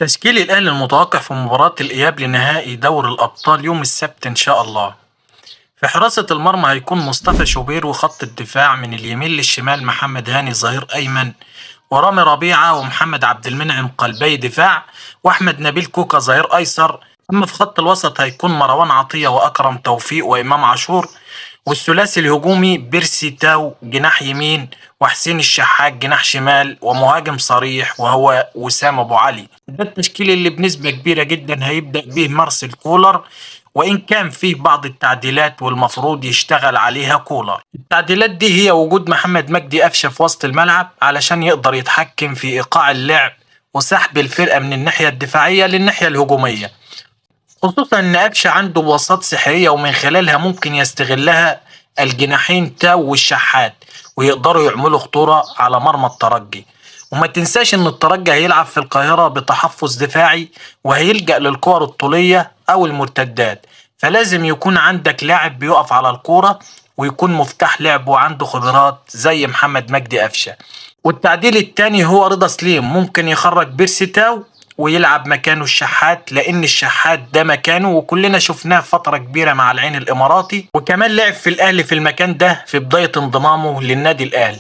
تشكيل الأهلي المتوقع في مباراة الإياب لنهائي دوري الأبطال يوم السبت إن شاء الله. في حراسة المرمى هيكون مصطفى شوبير، وخط الدفاع من اليمين للشمال محمد هاني ظهير أيمن، ورامي ربيعة ومحمد عبد المنعم قلبي دفاع، وأحمد نبيل كوكا ظهير أيسر. أما في خط الوسط هيكون مروان عطية وأكرم توفيق وإمام عاشور، والثلاثي الهجومي بيرسي تاو جناح يمين، وحسين الشحات جناح شمال، ومهاجم صريح وهو وسام ابو علي. ده التشكيل اللي بنسبة كبيرة جدا هيبدأ به مارسيل كولر، وإن كان فيه بعض التعديلات والمفروض يشتغل عليها كولر. التعديلات دي هي وجود محمد مجدي قفشة في وسط الملعب علشان يقدر يتحكم في إيقاع اللعب وسحب الفرقة من الناحية الدفاعية للناحية الهجومية، خصوصا ان قفشه عنده بساط سحريه ومن خلالها ممكن يستغلها الجناحين تاو والشحات، ويقدروا يعملوا خطوره على مرمى الترجي. وما تنساش ان الترجي هيلعب في القاهره بتحفظ دفاعي، وهيلجأ للكور الطوليه او المرتدات، فلازم يكون عندك لاعب بيقف على الكوره ويكون مفتاح لعب وعنده خبرات زي محمد مجدي قفشه. والتعديل التاني هو رضا سليم، ممكن يخرج بيرسي تاو ويلعب مكانه الشحات، لان الشحات ده مكانه وكلنا شفناه فترة كبيرة مع العين الاماراتي، وكمان لعب في الاهلي في المكان ده في بداية انضمامه للنادي الاهلي.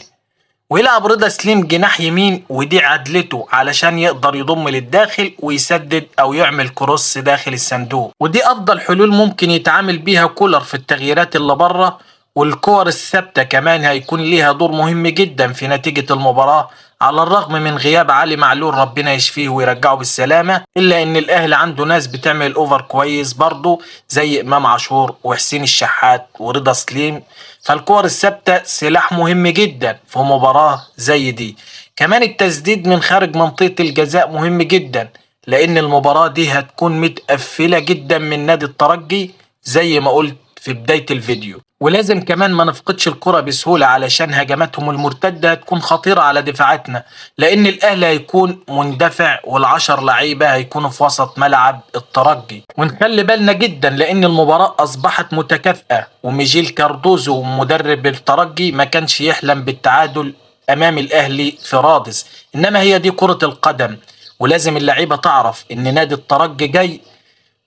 ويلعب رضا سليم جناح يمين، ودي عدلته علشان يقدر يضم للداخل ويسدد او يعمل كروس داخل الصندوق، ودي افضل حلول ممكن يتعامل بيها كولر في التغييرات اللي بره. والكور الثابتة كمان هيكون ليها دور مهم جدا في نتيجة المباراة، على الرغم من غياب علي معلول ربنا يشفيه ويرجعه بالسلامة، إلا إن الأهلي عنده ناس بتعمل أوفر كويس برضه زي إمام عاشور وحسين الشحات ورضا سليم. فالكور الثابتة سلاح مهم جدا في مباراة زي دي. كمان التسديد من خارج منطقة الجزاء مهم جدا، لأن المباراة دي هتكون متقفلة جدا من نادي الترجي زي ما قلت في بداية الفيديو. ولازم كمان ما نفقدش الكرة بسهولة علشان هجماتهم المرتدة هتكون خطيرة على دفاعاتنا، لأن الأهلي هيكون مندفع والعشر لعيبة هيكونوا في وسط ملعب الترجي. ونخلي بالنا جدا لأن المباراة أصبحت متكافئة، وميجيل كاردوزو مدرب الترجي ما كانش يحلم بالتعادل أمام الأهلي في رادس، إنما هي دي كرة القدم، ولازم اللعيبة تعرف إن نادي الترجي جاي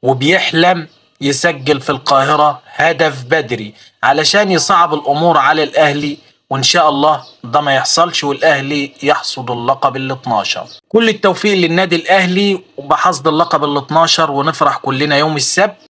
وبيحلم يسجل في القاهرة هدف بدري علشان يصعب الأمور على الأهلي، وإن شاء الله ده ما يحصلش والأهلي يحصد اللقب ال 12. كل التوفيق للنادي الأهلي وبحصد اللقب ال 12، ونفرح كلنا يوم السبت.